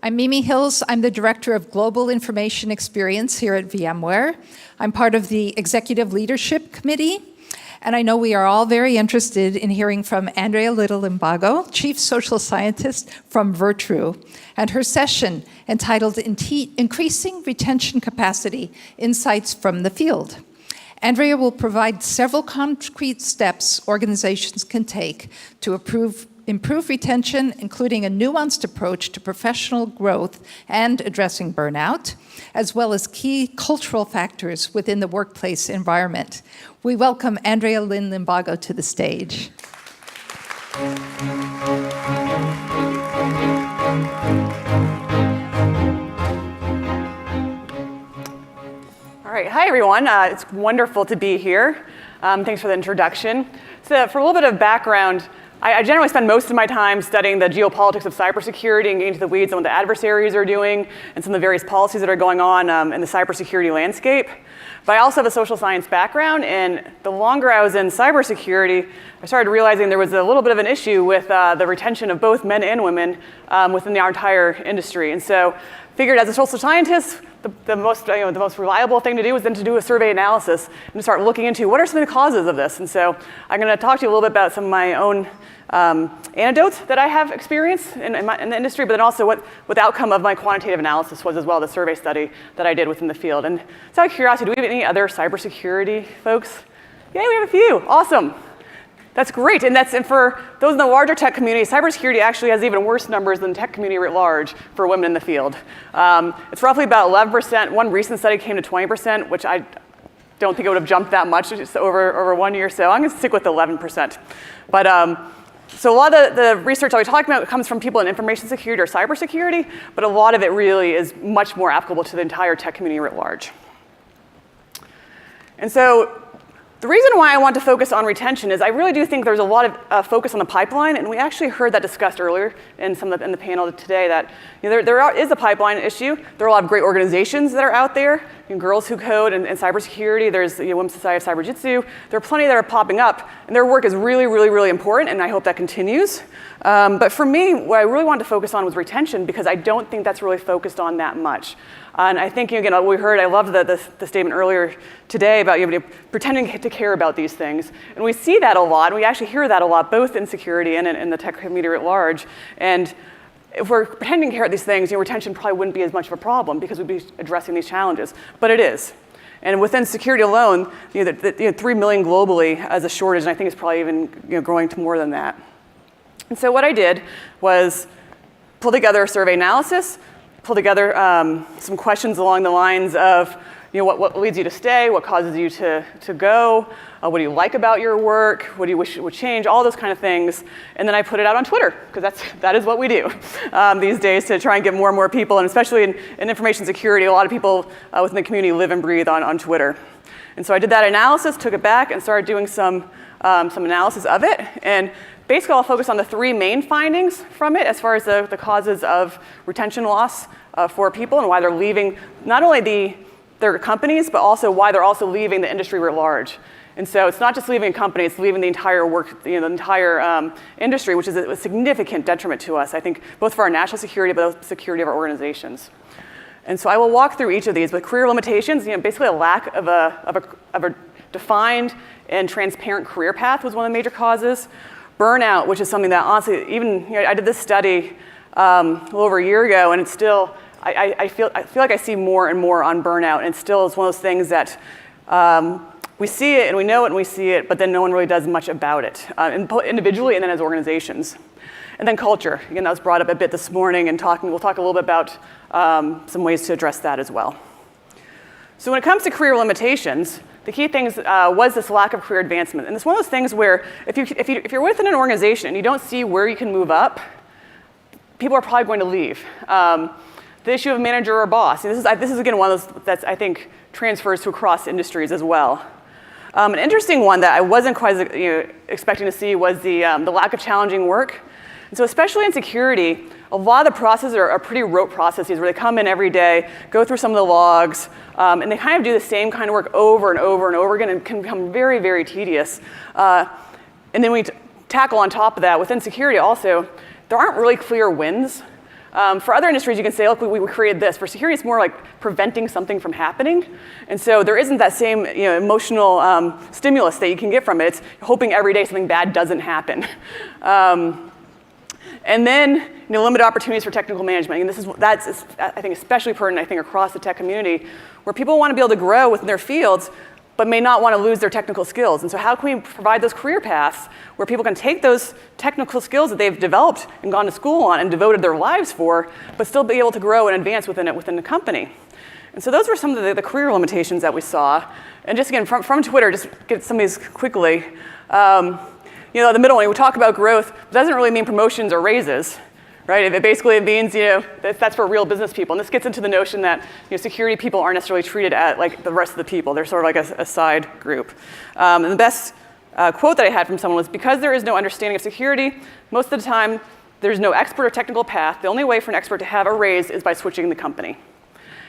I'm Mimi Hills. I'm the Director of Global Information Experience here at VMware. I'm part of the Executive Leadership Committee, and I know we are all very interested in hearing from Andrea Little-Imbago, Chief Social Scientist from Virtru, and her session entitled Increasing Retention Capacity, Insights from the Field. Andrea will provide several concrete steps organizations can take to improve retention, including a nuanced approach to professional growth and addressing burnout, as well as key cultural factors within the workplace environment. We welcome Andrea Little-Imbago to the stage. All right, hi everyone. It's wonderful to be here. Thanks for the introduction. So for a little bit of background, I generally spend most of my time studying the geopolitics of cybersecurity and getting into the weeds on what the adversaries are doing and some of the various policies that are going on in the cybersecurity landscape. But I also have a social science background, and the longer I was in cybersecurity, I started realizing there was a little bit of an issue with the retention of both men and women within our entire industry. And so I figured as a social scientist, the most reliable thing to do was then to do a survey analysis and to start looking into what are some of the causes of this. And so I'm going to talk to you a little bit about some of my own anecdotes that I have experienced in the industry, but then also what the outcome of my quantitative analysis was as well, the survey study that I did within the field. And so out of curiosity, do we have any other cybersecurity folks? Yeah, we have a few. Awesome. That's great, and for those in the larger tech community, cybersecurity actually has even worse numbers than the tech community writ large for women in the field. It's roughly about 11%. One recent study came to 20%, which I don't think it would have jumped that much just over 1 year, so I'm going to stick with 11%. But so a lot of the research I'll be talking about comes from people in information security or cybersecurity, but a lot of it really is much more applicable to the entire tech community writ large. And so the reason why I want to focus on retention is I really do think there's a lot of focus on the pipeline, and we actually heard that discussed earlier in the panel today that there is a pipeline issue. There are a lot of great organizations that are out there, Girls Who Code and cybersecurity. There's Women's Society of Cyberjitsu. There are plenty that are popping up, and their work is really, really, really important, and I hope that continues. But for me, what I really wanted to focus on was retention because I don't think that's really focused on that much. And I think, again, we heard, I loved the statement earlier today about pretending to care about these things. And we see that a lot, and we actually hear that a lot, both in security and in the tech community at large. And if we're pretending to care about these things, retention probably wouldn't be as much of a problem because we'd be addressing these challenges. But it is. And within security alone, 3 million globally as a shortage, and I think it's probably even growing to more than that. And so what I did was pull together a survey analysis, pull together some questions along the lines of what leads you to stay, what causes you to go, what do you like about your work, what do you wish would change, all those kind of things. And then I put it out on Twitter, because that is what we do these days to try and get more and more people, and especially in information security, a lot of people within the community live and breathe on Twitter. And so I did that analysis, took it back, and started doing some analysis of it. And basically, I'll focus on the 3 main findings from it as far as the causes of retention loss for people and why they're leaving not only their companies, but also why they're also leaving the industry writ large. And so it's not just leaving a company, it's leaving the entire the entire industry, which is a significant detriment to us, I think, both for our national security, but also the security of our organizations. And so I will walk through each of these. But career limitations, basically a lack of a defined and transparent career path was one of the major causes. Burnout, which is something that honestly, even I did this study a little over a year ago, and it's still, I feel like I see more and more on burnout, and it still is one of those things that we see it and we know it and we see it, but then no one really does much about it, individually and then as organizations. And then culture, again, that was brought up a bit this morning, and we'll talk a little bit about some ways to address that as well. So when it comes to career limitations, the key things was this lack of career advancement. And it's one of those things where if you're within an organization and you don't see where you can move up, people are probably going to leave. The issue of manager or boss. This is again one of those that I think transfers to across industries as well. An interesting one that I wasn't quite expecting to see was the lack of challenging work. And so especially in security, a lot of the processes are pretty rote processes where they come in every day, go through some of the logs, and they kind of do the same kind of work over and over and over again, and can become very, very tedious. And then we tackle on top of that, within security also, there aren't really clear wins. For other industries, you can say, look, we created this. For security, it's more like preventing something from happening. And so there isn't that same emotional stimulus that you can get from it. It's hoping every day something bad doesn't happen. And then limited opportunities for technical management. And that's I think especially pertinent, across the tech community, where people want to be able to grow within their fields, but may not want to lose their technical skills. And so how can we provide those career paths where people can take those technical skills that they've developed and gone to school on and devoted their lives for, but still be able to grow and advance within the company? And so those were some of the career limitations that we saw. And just again, from Twitter, just get some of these quickly. The middle one, we talk about growth, but it doesn't really mean promotions or raises. Right? It basically means that's for real business people. And this gets into the notion that security people aren't necessarily treated like the rest of the people. They're sort of like a side group. And the best quote that I had from someone was, because there is no understanding of security, most of the time there's no expert or technical path. The only way for an expert to have a raise is by switching the company.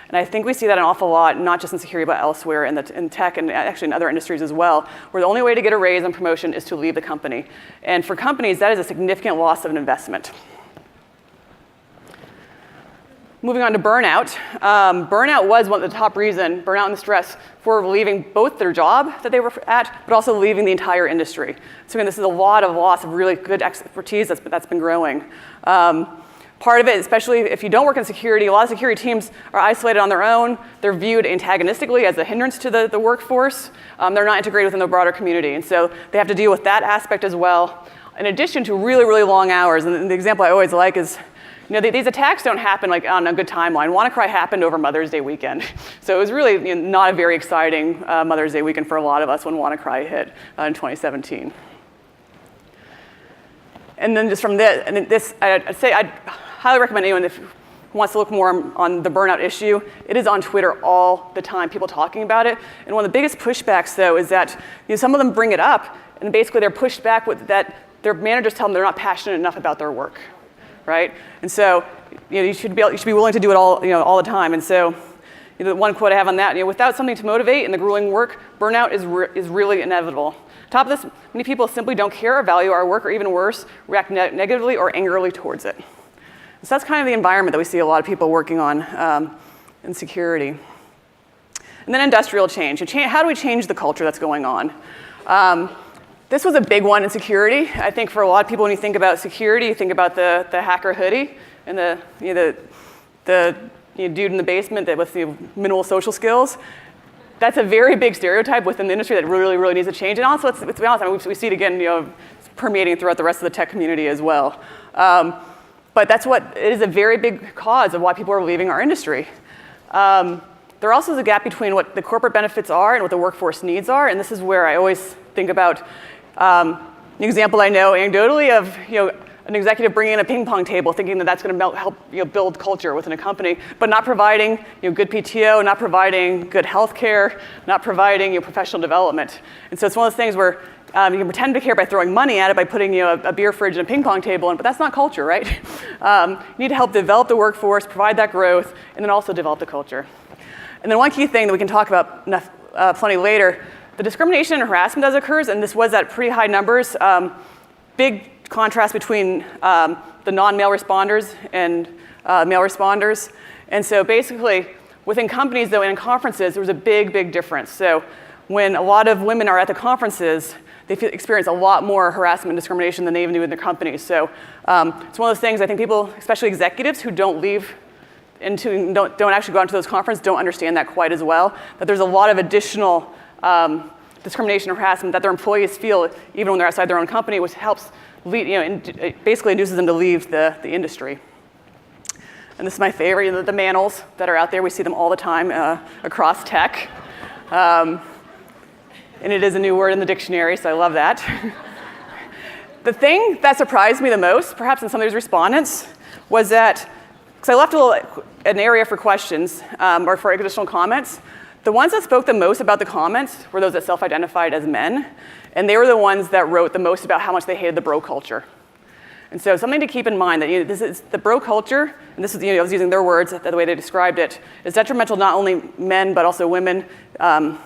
And I think we see that an awful lot, not just in security, but elsewhere in tech and actually in other industries as well, where the only way to get a raise and promotion is to leave the company. And for companies, that is a significant loss of an investment. Moving on to burnout. Burnout was one of the top reasons, burnout and stress, for leaving both their job that they were at, but also leaving the entire industry. So again, this is a lot of loss of really good expertise that's been growing. Part of it, especially if you don't work in security, a lot of security teams are isolated on their own. They're viewed antagonistically as a hindrance to the workforce. They're not integrated within the broader community. And so they have to deal with that aspect as well, in addition to really, really long hours. And the example I always like is, these attacks don't happen on a good timeline. WannaCry happened over Mother's Day weekend. So it was really not a very exciting Mother's Day weekend for a lot of us when WannaCry hit in 2017. And then just from this, I'd highly recommend anyone who wants to look more on the burnout issue. It is on Twitter all the time, people talking about it. And one of the biggest pushbacks, though, is that some of them bring it up, and basically they're pushed back with that their managers tell them they're not passionate enough about their work. Right? And so you should be willing to do it all the time. And so the one quote I have on that, without something to motivate in the grueling work, burnout is really inevitable. Top of this, many people simply don't care or value our work, or even worse, react negatively or angrily towards it. So that's kind of the environment that we see a lot of people working on in security. And then industrial change. How do we change the culture that's going on? This was a big one in security. I think for a lot of people, when you think about security, you think about the hacker hoodie and the dude in the basement with the minimal social skills. That's a very big stereotype within the industry that really, really needs to change. And also, let's be honest, we see it again, permeating throughout the rest of the tech community as well. But it is a very big cause of why people are leaving our industry. There also is a gap between what the corporate benefits are and what the workforce needs are. And this is where I always think about an example I know anecdotally of an executive bringing in a ping pong table, thinking that that's going to help build culture within a company, but not providing good PTO, not providing good health care, not providing professional development. And so it's one of those things where you can pretend to care by throwing money at it, by putting a beer fridge and a ping pong table in, but that's not culture, right? You need to help develop the workforce, provide that growth, and then also develop the culture. And then one key thing that we can talk about plenty later, the discrimination and harassment that occurs, and this was at pretty high numbers, big contrast between the non-male responders and male responders. And so basically, within companies, though, and in conferences, there was a big, big difference. So when a lot of women are at the conferences, they experience a lot more harassment and discrimination than they even do in their companies. So it's one of those things I think people, especially executives who don't don't actually go out to those conferences, don't understand that quite as well, that there's a lot of additional discrimination or harassment that their employees feel even when they're outside their own company, which helps it basically induces them to leave the industry. And this is my favorite, the manels that are out there. We see them all the time across tech. And it is a new word in the dictionary, so I love that. The thing that surprised me the most, perhaps in some of these respondents, was that, because I left an area for questions or for additional comments, the ones that spoke the most about the comments were those that self-identified as men, and they were the ones that wrote the most about how much they hated the bro culture. And so something to keep in mind that this is the bro culture, and this is I was using their words, the way they described it, is detrimental not only men but also women, and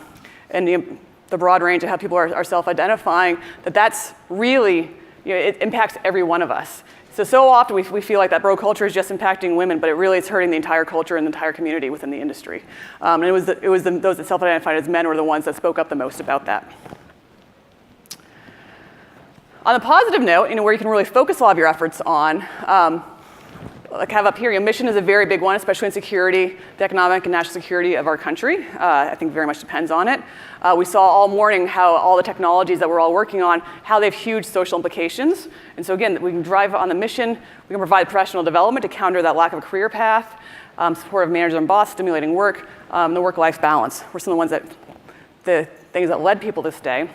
the broad range of how people are self-identifying. That's really it impacts every one of us. So often we feel like that bro culture is just impacting women, but it really is hurting the entire culture and the entire community within the industry. And those that self-identified as men were the ones that spoke up the most about that. On a positive note, where you can really focus a lot of your efforts on, like I have up here, mission is a very big one, especially in security, the economic and national security of our country. I think very much depends on it. We saw all morning how all the technologies that we're all working on, how they have huge social implications. And so again, we can drive on the mission, we can provide professional development to counter that lack of a career path, support of managers and boss, stimulating work, the work-life balance were some of the things that led people to stay.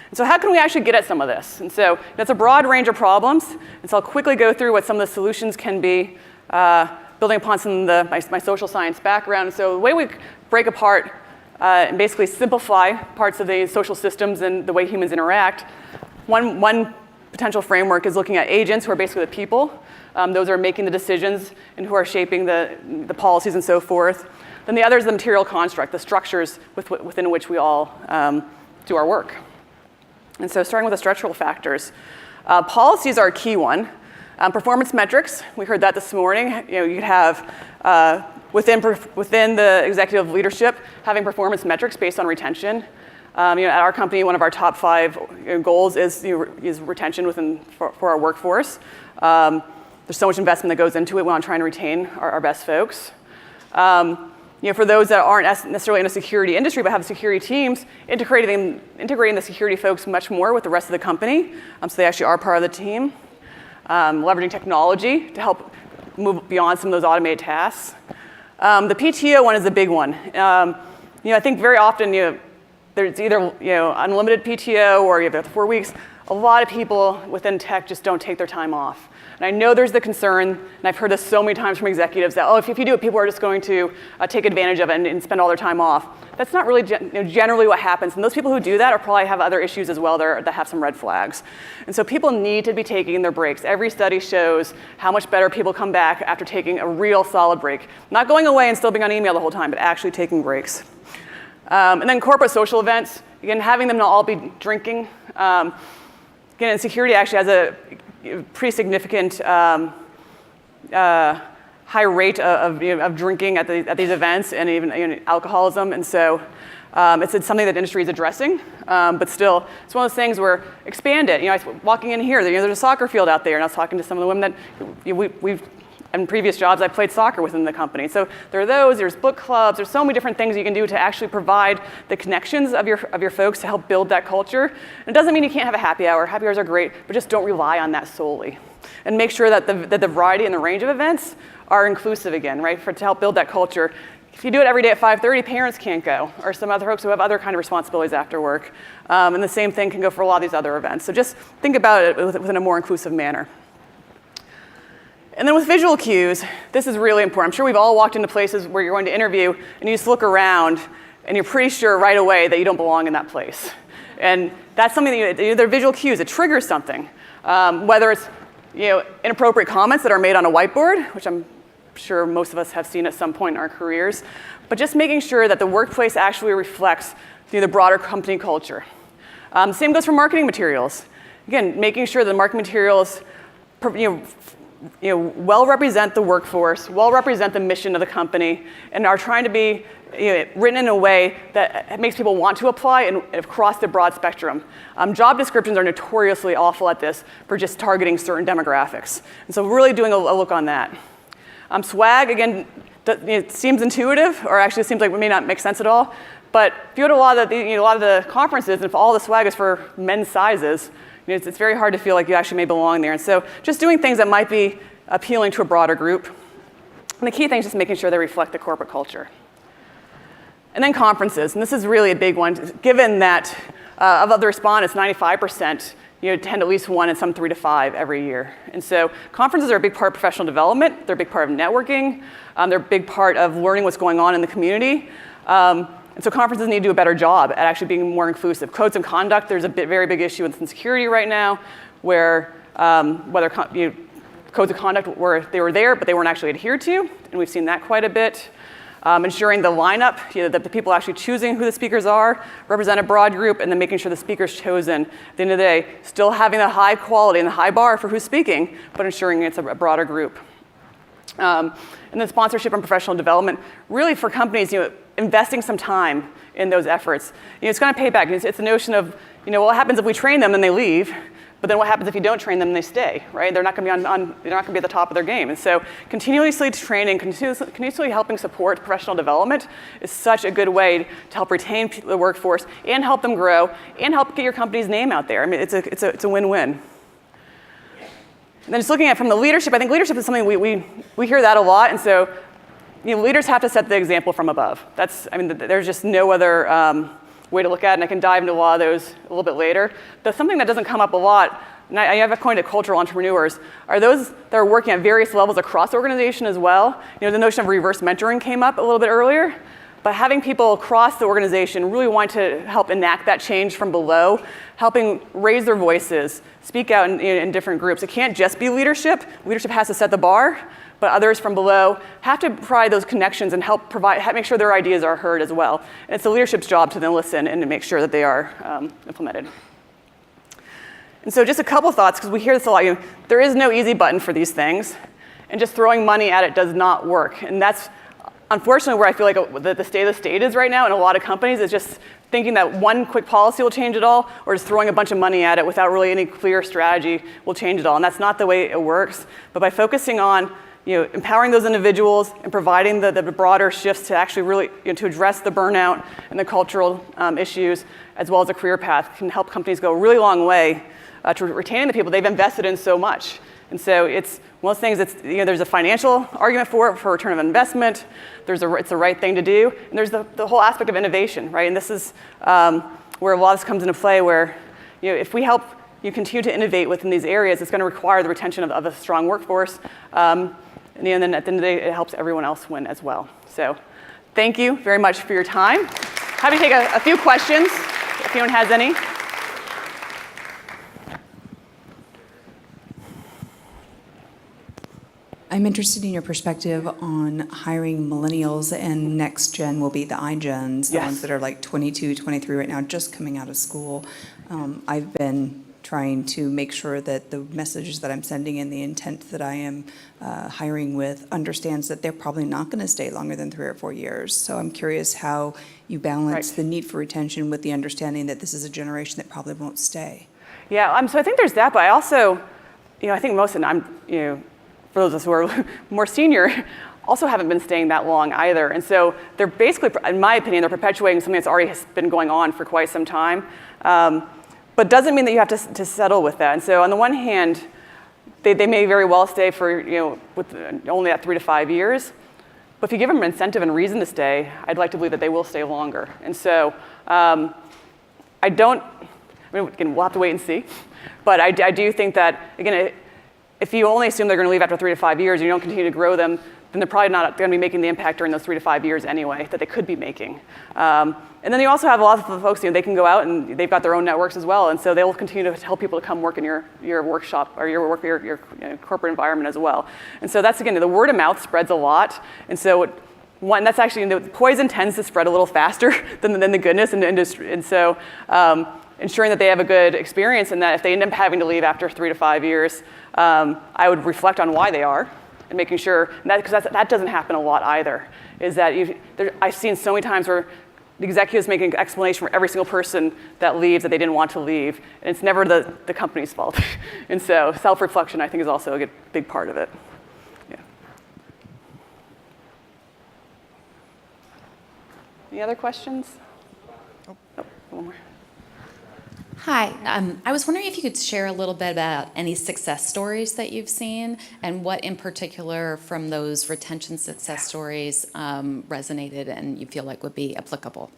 And so how can we actually get at some of this? And so that's a broad range of problems. And so I'll quickly go through what some of the solutions can be, building upon some of my social science background. And so the way we break apart and basically simplify parts of the social systems and the way humans interact, one potential framework is looking at agents, who are basically the people. Those are making the decisions and who are shaping the policies and so forth. Then the other is the material construct, the structures within which we all do our work. And so starting with the structural factors, policies are a key one. Performance metrics, we heard that this morning. You could have, within the executive leadership, having performance metrics based on retention. At our company, one of our top 5 goals is retention for our workforce. There's so much investment that goes into it. We want to try and retain our best folks. For those that aren't necessarily in a security industry but have security teams, integrating the security folks much more with the rest of the company, so they actually are part of the team. Leveraging technology to help move beyond some of those automated tasks. The PTO one is a big one. I think very often there's either unlimited PTO or you have 4 weeks. A lot of people within tech just don't take their time off. And I know there's the concern, and I've heard this so many times from executives, that, if you do it, people are just going to take advantage of it and spend all their time off. That's not really generally what happens. And those people who do that probably have other issues as well that have some red flags. And so people need to be taking their breaks. Every study shows how much better people come back after taking a real solid break. Not going away and still being on email the whole time, but actually taking breaks. And then corporate social events, again, having them not all be drinking. Again, security actually has a pretty significant high rate of drinking at these events, and even alcoholism. And so it's something that the industry is addressing, but still, it's one of those things where expand it. I was walking in here, there's a soccer field out there, and I was talking to some of the women that we've in previous jobs, I played soccer within the company. So there are there's book clubs, there's so many different things you can do to actually provide the connections of your folks to help build that culture. And it doesn't mean you can't have a happy hour. Happy hours are great, but just don't rely on that solely. And make sure that the variety and the range of events are inclusive again, right? To help build that culture. If you do it every day at 5:30, parents can't go, or some other folks who have other kind of responsibilities after work. And the same thing can go for a lot of these other events. So just think about it within a more inclusive manner. And then with visual cues, this is really important. I'm sure we've all walked into places where you're going to interview and you just look around and you're pretty sure right away that you don't belong in that place. And that's something that they're visual cues. It triggers something. Whether it's inappropriate comments that are made on a whiteboard, which I'm sure most of us have seen at some point in our careers, but just making sure that the workplace actually reflects the broader company culture. Same goes for marketing materials. Again, making sure the marketing materials well represent the workforce, well represent the mission of the company, and are trying to be written in a way that makes people want to apply and across the broad spectrum. Job descriptions are notoriously awful at this for just targeting certain demographics. And so really doing a look on that. Swag, again, it seems intuitive, or actually it seems like it may not make sense at all. But if you go to a lot of the conferences, and if all the swag is for men's sizes, it's very hard to feel like you actually may belong there. And so just doing things that might be appealing to a broader group. And the key thing is just making sure they reflect the corporate culture. And then conferences, and this is really a big one, given that of the respondents, 95% attend at least one and some 3 to 5 every year. And so conferences are a big part of professional development. They're a big part of networking. They're a big part of learning what's going on in the community. And so conferences need to do a better job at actually being more inclusive. Codes of conduct, there's a very big issue within security right now, where codes of conduct they were there, but they weren't actually adhered to, and we've seen that quite a bit. ensuring the lineup, that the people actually choosing who the speakers are, represent a broad group, and then making sure the speakers chosen, at the end of the day, still having the high quality and the high bar for who's speaking, but ensuring it's a broader group. And then sponsorship and professional development, really for companies, investing some time in those efforts. It's going to pay back. It's the notion of, what happens if we train them and they leave, but then what happens if you don't train them and they stay, right? They're not going to be they're not going to be at the top of their game. And so continuously training, continuously helping support professional development is such a good way to help retain the workforce and help them grow and help get your company's name out there. I mean, it's a win-win. And then just looking at from the leadership, I think leadership is something we hear that a lot, and so leaders have to set the example from above. There's just no other way to look at it, and I can dive into a lot of those a little bit later. But something that doesn't come up a lot, and I have coined it cultural entrepreneurs, are those that are working at various levels across the organization as well. The notion of reverse mentoring came up a little bit earlier. But having people across the organization really want to help enact that change from below, helping raise their voices, speak out in different groups. It can't just be leadership. Leadership has to set the bar, but others from below have to provide those connections and help make sure their ideas are heard as well. And it's the leadership's job to then listen and to make sure that they are implemented. And so just a couple thoughts, because we hear this a lot. There is no easy button for these things, and just throwing money at it does not work. And that's unfortunately where I feel like the state of the state is right now in a lot of companies, is just thinking that one quick policy will change it all, or just throwing a bunch of money at it without really any clear strategy will change it all. And that's not the way it works. But by focusing on empowering those individuals and providing the broader shifts to actually really to address the burnout and the cultural issues, as well as a career path, can help companies go a really long way to retaining the people they've invested in so much. And so it's one of those things, there's a financial argument for return of investment, it's the right thing to do, and there's the whole aspect of innovation, right? And this is where a lot of this comes into play, where if we help you continue to innovate within these areas, it's going to require the retention of a strong workforce, and then at the end of the day, it helps everyone else win as well. So thank you very much for your time. Happy to take a few questions, if anyone has any. I'm interested in your perspective on hiring millennials, and next gen will be the iGens, the Yes. ones that are like 22, 23 right now, just coming out of school. I've been trying to make sure that the messages that I'm sending and the intent that I am hiring with understands that they're probably not going to stay longer than 3 or 4 years. So I'm curious how you balance Right. the need for retention with the understanding that this is a generation that probably won't stay. Yeah, so I think there's that, but I also, I think most of them, for those of us who are more senior, also haven't been staying that long either. And so they're basically, in my opinion, they're perpetuating something that's already been going on for quite some time. But doesn't mean that you have to settle with that. And so on the one hand, they may very well stay for, with only at 3 to 5 years. But if you give them an incentive and reason to stay, I'd like to believe that they will stay longer. And so again, we'll have to wait and see. But I do think that, again, if you only assume they're going to leave after 3 to 5 years and you don't continue to grow them, then they're probably not going to be making the impact during those 3 to 5 years anyway that they could be making. And then you also have a lot of folks, they can go out and they've got their own networks as well, and so they will continue to tell people to come work in your workshop or your corporate environment as well. And so that's, again, the word of mouth spreads a lot, and so that's actually, the poison tends to spread a little faster than the goodness in the industry. And so ensuring that they have a good experience, and that if they end up having to leave after 3 to 5 years, I would reflect on why they are, and making sure, because that doesn't happen a lot either, is that I've seen so many times where the executives make an explanation for every single person that leaves that they didn't want to leave, and it's never the company's fault. And so self-reflection, I think, is also a big part of it. Yeah. Any other questions? Oh, one more. Hi, I was wondering if you could share a little bit about any success stories that you've seen, and what in particular from those retention success stories resonated and you feel like would be applicable.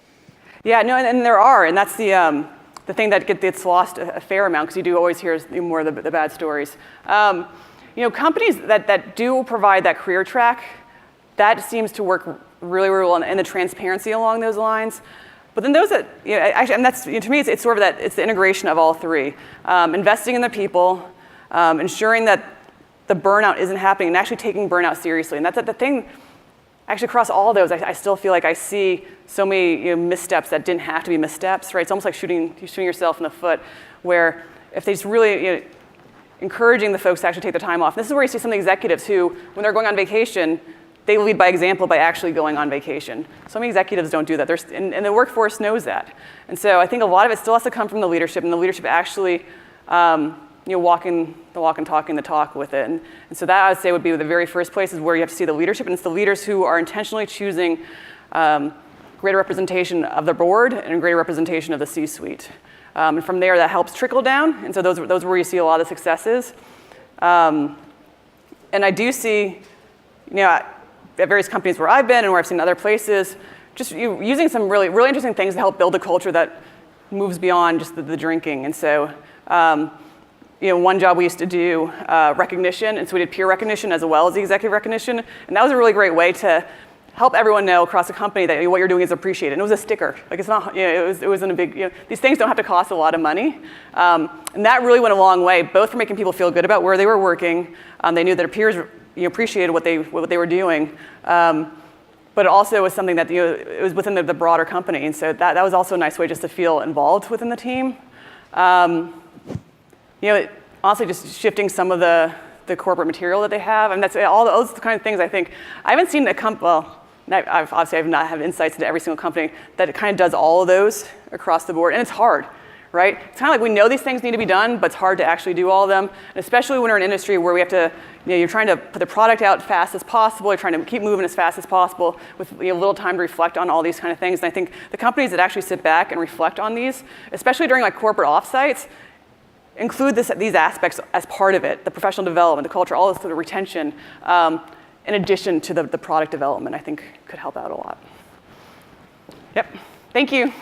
Yeah, no, and there are, and that's the thing that gets lost a fair amount, because you do always hear more of the bad stories. Companies that do provide that career track, that seems to work really, really well, and the transparency along those lines. But then those that, actually, and that's, to me, it's sort of that, it's the integration of all three. Investing in the people, ensuring that the burnout isn't happening, and actually taking burnout seriously. And that's the thing, actually across all of those, I still feel like I see so many missteps that didn't have to be missteps, right? It's almost like shooting yourself in the foot, where if they just really encouraging the folks to actually take the time off. This is where you see some of the executives who, when they're going on vacation, they lead by example by actually going on vacation. So many executives don't do that, and the workforce knows that. And so I think a lot of it still has to come from the leadership, and the leadership actually walking the walk and talking the talk with it. And so that I would say would be the very first place is where you have to see the leadership, and it's the leaders who are intentionally choosing greater representation of the board and greater representation of the C-suite. And from there, that helps trickle down, and so those are where you see a lot of the successes. And I do see, at various companies where I've been and where I've seen other places, just using some really, really interesting things to help build a culture that moves beyond just the drinking. And so, one job we used to do recognition, and so we did peer recognition as well as the executive recognition, and that was a really great way to help everyone know across the company that what you're doing is appreciated. And it was a sticker. Like it's not, it wasn't a big, these things don't have to cost a lot of money. And that really went a long way, both for making people feel good about where they were working. They knew that their peers appreciated what they were doing. But it also was something that it was within the broader company. And so that was also a nice way just to feel involved within the team. Honestly, just shifting some of the corporate material that they have. And that's all those kind of things I think. I haven't seen a company, I've not had insights into every single company that it kind of does all of those across the board, and it's hard, right? It's kind of like we know these things need to be done, but it's hard to actually do all of them, and especially when we're in an industry where we have to, you're trying to put the product out as fast as possible, you're trying to keep moving as fast as possible with little time to reflect on all these kind of things, and I think the companies that actually sit back and reflect on these, especially during like corporate offsites, include these aspects as part of it, the professional development, the culture, all this sort of retention, in addition to the product development, I think could help out a lot. Yep, thank you.